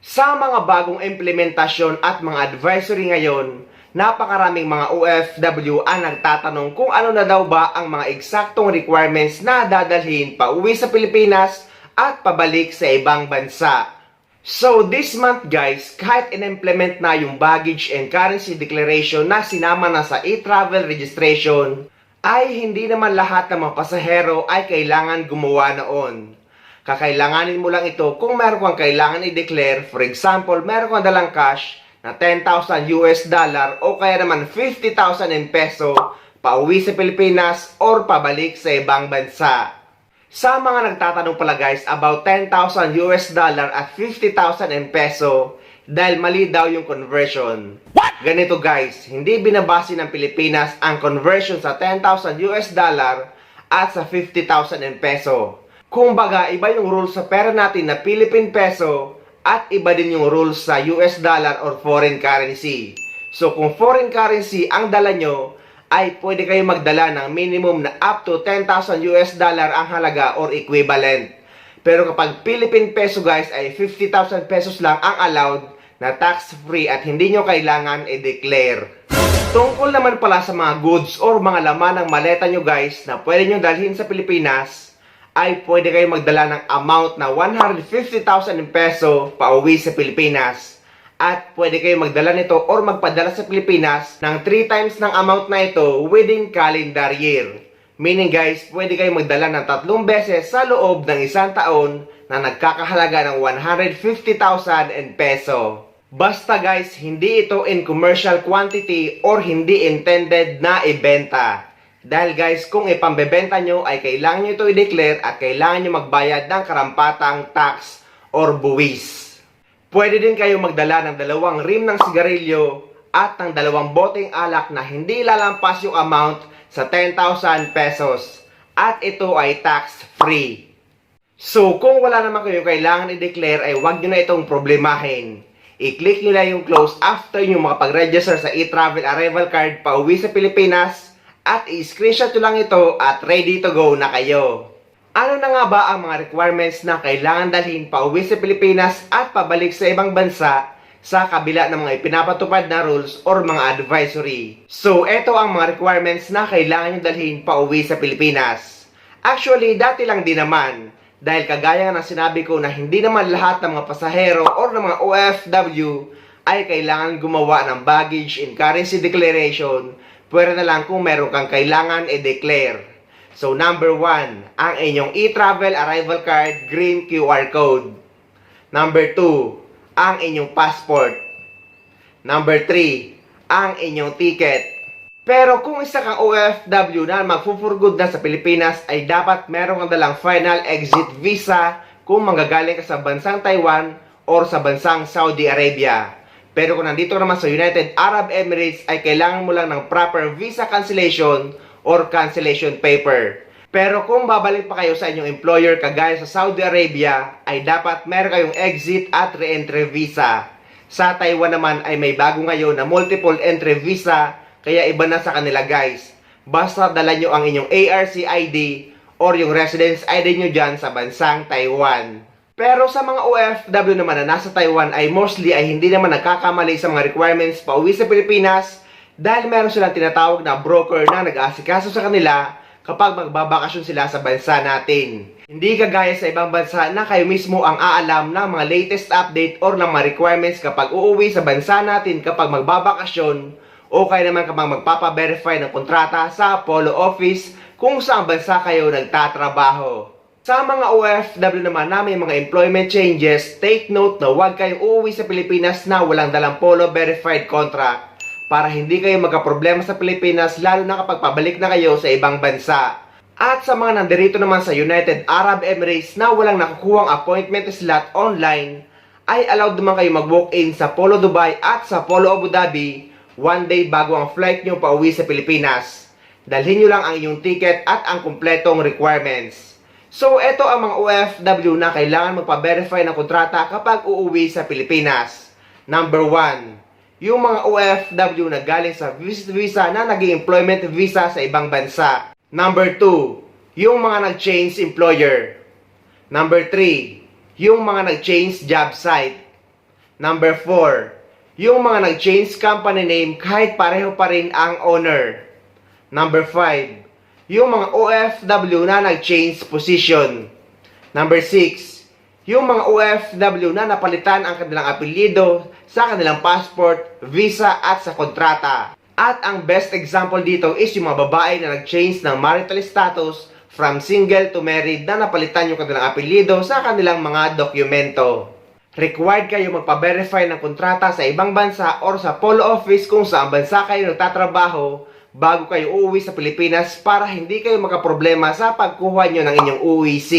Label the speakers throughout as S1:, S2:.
S1: Sa mga bagong implementasyon at mga advisory ngayon, napakaraming mga OFW ang nagtatanong kung ano na daw ba ang mga eksaktong requirements na dadalhin pa uwi sa Pilipinas at pabalik sa ibang bansa. So this month guys, kahit in-implement na yung baggage and currency declaration na sinama na sa e-travel registration, ay hindi naman lahat ng mga pasahero ay kailangan gumawa noon. Kakailanganin mo lang ito kung meron kang kailangan i-declare. For example, meron kang dalang cash na 10,000 US dollar o kaya naman 50,000 in peso pauwi sa Pilipinas or pabalik sa ibang bansa. Sa mga nagtatanong pala guys about 10,000 US dollar at 50,000 in peso dahil mali daw yung conversion. Ganito guys, hindi binabase ng Pilipinas ang conversion sa 10,000 US dollar at sa 50,000 in peso. Kumbaga, iba yung rules sa pera natin na Philippine peso at iba din yung rules sa US dollar or foreign currency. So kung foreign currency ang dala nyo, ay pwede kayo magdala ng minimum na up to 10,000 US dollar ang halaga or equivalent. Pero kapag Philippine peso guys ay 50,000 pesos lang ang allowed na tax-free at hindi nyo kailangan i-declare. Tungkol naman pala sa mga goods or mga laman ng maleta nyo guys na pwede nyo dalhin sa Pilipinas, ay pwede kayo magdala ng amount na 150,000 peso pauwi sa Pilipinas. At pwede kayo magdala nito or magpadala sa Pilipinas ng 3 times ng amount na ito within calendar year. Meaning guys, pwede kayo magdala ng 3 beses sa loob ng 1 taon na nagkakahalaga ng 150,000 in peso. Basta guys, hindi ito in commercial quantity or hindi intended na ibenta. Dahil guys, kung ipambebenta nyo ay kailangan nyo ito i-declare at kailangan nyo magbayad ng karampatang tax or buwis. Pwede din kayo magdala ng 2 rim ng sigarilyo at ng 2 boteng alak na hindi lalampas yung amount sa 10,000 pesos. At ito ay tax-free. So kung wala naman kayo kailangan i-declare ay huwag nyo na itong problemahin. I-click nyo lang yung close after nyo makapag-register sa e-travel arrival card pauwi sa Pilipinas. At i-screenshot nyo lang ito at ready to go na kayo. Ano na nga ba ang mga requirements na kailangan dalhin pauwi sa Pilipinas at pabalik sa ibang bansa sa kabila ng mga ipinapatupad na rules or mga advisory? So, ito ang mga requirements na kailangan nyo dalhin pauwi sa Pilipinas. Actually, dati lang din naman. Dahil kagaya ng sinabi ko na hindi naman lahat ng mga pasahero or ng mga OFW ay kailangan gumawa ng baggage and currency declaration. Pwede na lang kung meron kang kailangan i-declare. So number 1, ang inyong e-travel arrival card green QR code. Number 2, ang inyong passport. Number 3, ang inyong ticket. Pero kung isa kang OFW na magfufurgod na sa Pilipinas ay dapat meron kang dalang final exit visa kung manggagaling ka sa bansang Taiwan or sa bansang Saudi Arabia. Pero kung nandito naman sa United Arab Emirates ay kailangan mo lang ng proper visa cancellation or cancellation paper. Pero kung babalik pa kayo sa inyong employer kagaya sa Saudi Arabia ay dapat meron kayong exit at re-entry visa. Sa Taiwan naman ay may bago ngayon na multiple entry visa kaya iba na sa kanila guys. Basta dala nyo ang inyong ARC ID or yung residence ID nyo dyan sa bansang Taiwan. Pero sa mga OFW naman na nasa Taiwan ay mostly ay hindi naman nagkakamali sa mga requirements pauwi sa Pilipinas dahil meron silang tinatawag na broker na nag-aasikaso sa kanila kapag magbabakasyon sila sa bansa natin. Hindi kagaya sa ibang bansa na kayo mismo ang aalam ng mga latest update or ng mga requirements kapag uuwi sa bansa natin kapag magbabakasyon o kaya naman kapag magpapa-verify ng kontrata sa Polo Office kung saan bansa kayo nagtatrabaho. Sa mga OFW naman na may mga employment changes, take note na huwag kayong uuwi sa Pilipinas na walang dalang Polo verified contract para hindi kayo magkaproblema sa Pilipinas lalo na kapag pabalik na kayo sa ibang bansa. At sa mga nandirito naman sa United Arab Emirates na walang nakukuhang appointment slot online, ay allowed naman kayo mag-walk-in sa Polo Dubai at sa Polo Abu Dhabi 1 day bago ang flight nyo pauwi sa Pilipinas. Dalhin nyo lang ang inyong ticket at ang kumpletong requirements. So, ito ang mga OFW na kailangan magpa-verify ng kontrata kapag uuwi sa Pilipinas. Number 1, yung mga OFW na galing sa visit visa na naging employment visa sa ibang bansa. Number 2, yung mga nag-change employer. Number 3, yung mga nag-change job site. Number 4, yung mga nag-change company name kahit pareho pa rin ang owner. Number 5, yung mga OFW na nag-change position. Number 6, yung mga OFW na napalitan ang kanilang apelyido sa kanilang passport, visa at sa kontrata. At ang best example dito is yung mga babae na nag-change ng marital status from single to married na napalitan yung kanilang apelyido sa kanilang mga dokumento. Required kayo magpa-verify ng kontrata sa ibang bansa or sa polo office kung saan bansa kayo nagtatrabaho bago kayo uuwi sa Pilipinas para hindi kayo makaproblema sa pagkuha nyo ng inyong UEC.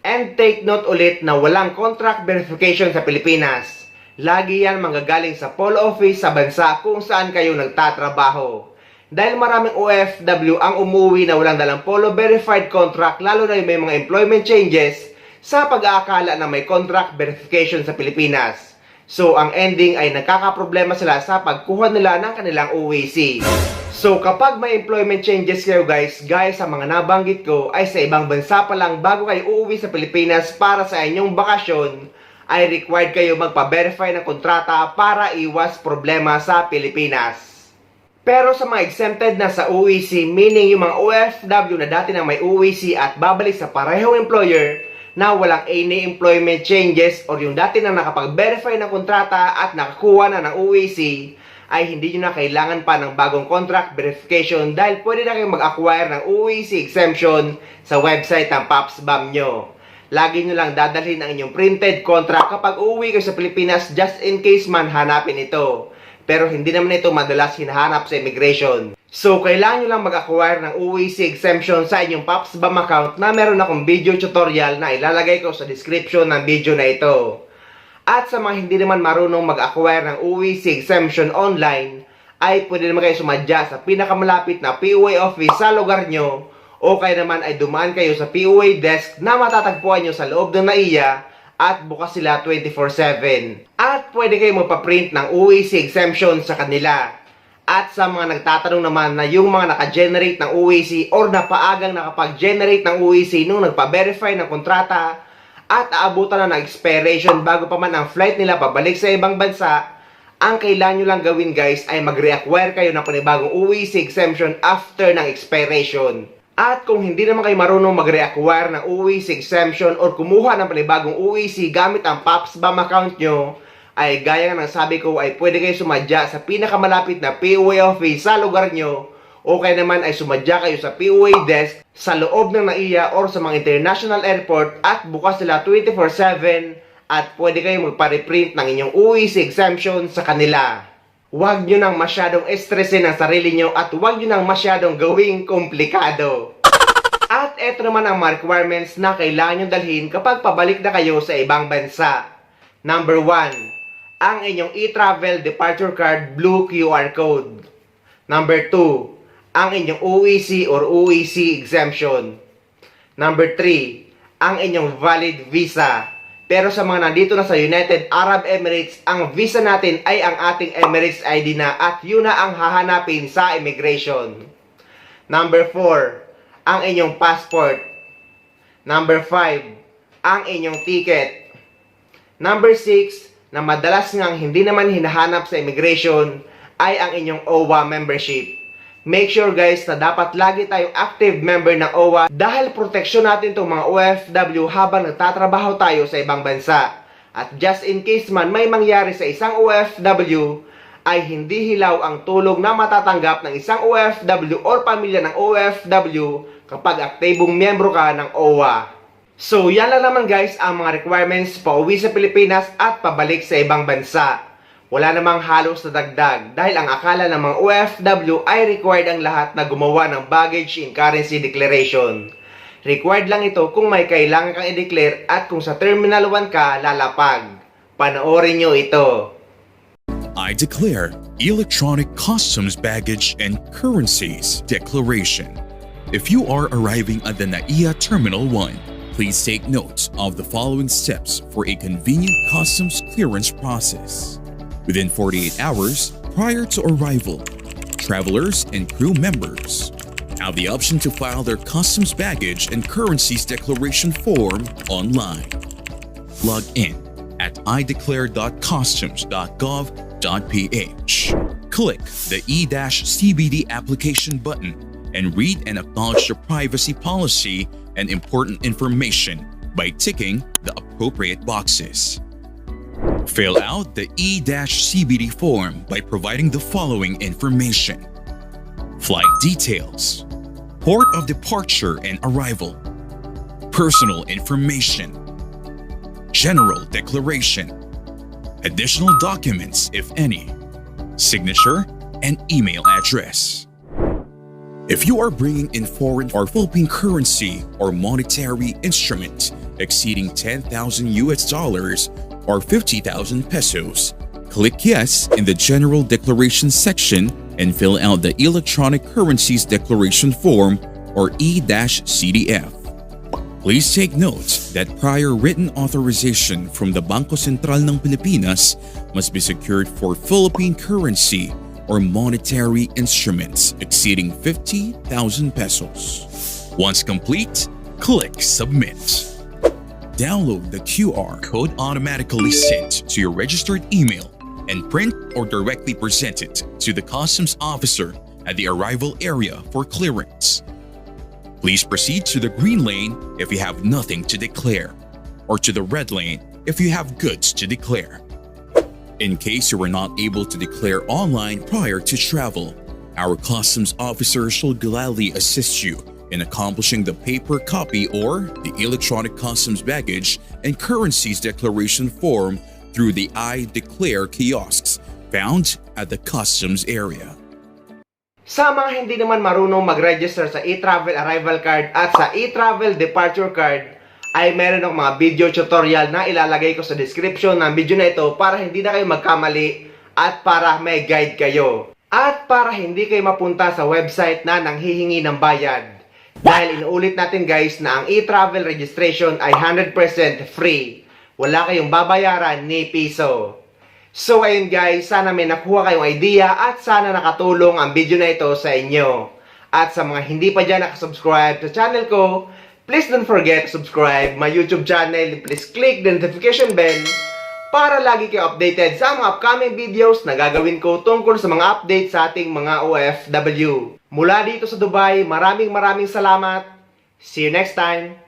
S1: And take note ulit na walang contract verification sa Pilipinas. Lagi yan manggagaling sa polo office sa bansa kung saan kayo nagtatrabaho. Dahil maraming OFW ang umuwi na walang dalang polo verified contract, lalo na yung may mga employment changes sa pag-aakala na may contract verification sa Pilipinas. So, ang ending ay nagkakaproblema sila sa pagkuha nila ng kanilang UEC. So, kapag may employment changes kayo guys, gaya sa mga nabanggit ko, ay sa ibang bansa pa lang bago kayo uuwi sa Pilipinas para sa inyong bakasyon, ay required kayo magpa-verify ng kontrata para iwas problema sa Pilipinas. Pero sa mga exempted na sa UEC, meaning yung mga OFW na dati na may UEC at babalik sa parehong employer, na walang any employment changes or yung dati na nakapag-verify ng kontrata at nakakuha na ng UEC, ay hindi nyo na kailangan pa ng bagong contract verification dahil pwede na kayong mag-acquire ng UEC exemption sa website ng PAPSBAM nyo. Lagi nyo lang dadalhin ang inyong printed contract kapag uuwi kayo sa Pilipinas just in case man hanapin ito. Pero hindi naman ito madalas hinahanap sa immigration. So, kailangan nyo lang mag-acquire ng UEC exemption sa inyong PAPSBAM account na meron akong video tutorial na ilalagay ko sa description ng video na ito. At sa mga hindi naman marunong mag-acquire ng UEC exemption online, ay pwede naman kayo sumadya sa pinakamalapit na POA office sa lugar nyo o kaya naman ay dumaan kayo sa POA desk na matatagpuan nyo sa loob ng NAIA at bukas sila 24/7. At pwede kayo magpa-print ng UEC exemption sa kanila. At sa mga nagtatanong naman na yung mga naka-generate ng UEC or napaagang nakapag-generate ng UEC nung nagpa-verify ng kontrata at aabutan na ng expiration bago pa man ang flight nila pabalik sa ibang bansa, ang kailangan nyo lang gawin guys ay mag-reacquire kayo ng panibagong UEC exemption after ng expiration. At kung hindi naman kayo marunong mag-reacquire ng UEC exemption or kumuha ng panibagong UEC gamit ang PAPSBAM account nyo, ay gaya nga ng sabi ko ay pwede kayo sumadya sa pinakamalapit na POA office sa lugar nyo o kaya naman ay sumadya kayo sa POA desk sa loob ng NAIA or sa mga international airport at bukas sila 24/7 at pwede kayo magpa-reprint ng inyong UEC exemption sa kanila. Huwag nyo nang masyadong estresin ang sarili nyo at huwag nyo nang masyadong gawing komplikado. At eto naman ang mga requirements na kailangan nyo dalhin kapag pabalik na kayo sa ibang bansa. Number 1, ang inyong e-travel departure card blue QR code. Number 2, ang inyong UEC or UEC exemption. Number 3, ang inyong valid visa. Pero sa mga nandito na sa United Arab Emirates, ang visa natin ay ang ating Emirates ID na at yun na ang hahanapin sa immigration. Number 4, ang inyong passport. Number 5, ang inyong ticket. Number 6, na madalas ngang hindi naman hinahanap sa immigration, ay ang inyong OWA membership. Make sure guys na dapat lagi tayong active member ng OWA dahil proteksyon natin itong mga OFW habang nagtatrabaho tayo sa ibang bansa. At just in case man may mangyari sa isang OFW, ay hindi hilaw ang tulong na matatanggap ng isang OFW or pamilya ng OFW kapag aktibong miyembro ka ng OWA. So, yan lang naman guys ang mga requirements pauwi sa Pilipinas at pabalik sa ibang bansa. Wala namang halos na dagdag dahil ang akala ng mga OFW ay required ang lahat na gumawa ng baggage in currency declaration. Required lang ito kung may kailangan kang i-declare at kung sa Terminal 1 ka lalapag. Panoorin nyo ito.
S2: I declare electronic customs baggage and currencies declaration. If you are arriving at the NAIA Terminal 1, please take note of the following steps for a convenient customs clearance process. Within 48 hours prior to arrival, travelers and crew members have the option to file their customs baggage and currencies declaration form online. Log in at ideclare.customs.gov.ph. Click the E-CBD application button and read and acknowledge the privacy policy and important information by ticking the appropriate boxes. Fill out the E-CBD form by providing the following information: flight details, port of departure and arrival, personal information, general declaration, additional documents if any, signature, and email address. If you are bringing in foreign or Philippine currency or monetary instrument exceeding 10,000 US dollars or 50,000 pesos, click yes in the General Declaration section and fill out the Electronic Currencies Declaration Form or E-CDF. Please take note that prior written authorization from the Bangko Sentral ng Pilipinas must be secured for Philippine currency or monetary instruments exceeding 50,000 pesos. Once complete, click Submit. Download the QR code automatically sent to your registered email and print or directly present it to the customs officer at the arrival area for clearance. Please proceed to the green lane if you have nothing to declare, or to the red lane if you have goods to declare. In case you were not able to declare online prior to travel, our customs officer shall gladly assist you in accomplishing the paper copy or the electronic customs baggage and currencies declaration form through the I Declare kiosks found at the customs area.
S1: Sa mga hindi naman marunong mag-register sa e-travel arrival card at sa e-travel departure card, ay meron akong mga video tutorial na ilalagay ko sa description ng video na ito para hindi na kayo magkamali at para may guide kayo. At para hindi kayo mapunta sa website na nanghihingi ng bayad. Dahil inuulit natin guys na ang e-travel registration ay 100% free. Wala kayong babayaran ni piso. So ayun guys, sana may nakuha kayong idea at sana nakatulong ang video na ito sa inyo. At sa mga hindi pa dyan nakasubscribe sa channel ko, please don't forget to subscribe my YouTube channel. Please click the notification bell para lagi kayo updated sa mga upcoming videos na gagawin ko tungkol sa mga updates sa ating mga OFW. Mula dito sa Dubai, maraming salamat. See you next time.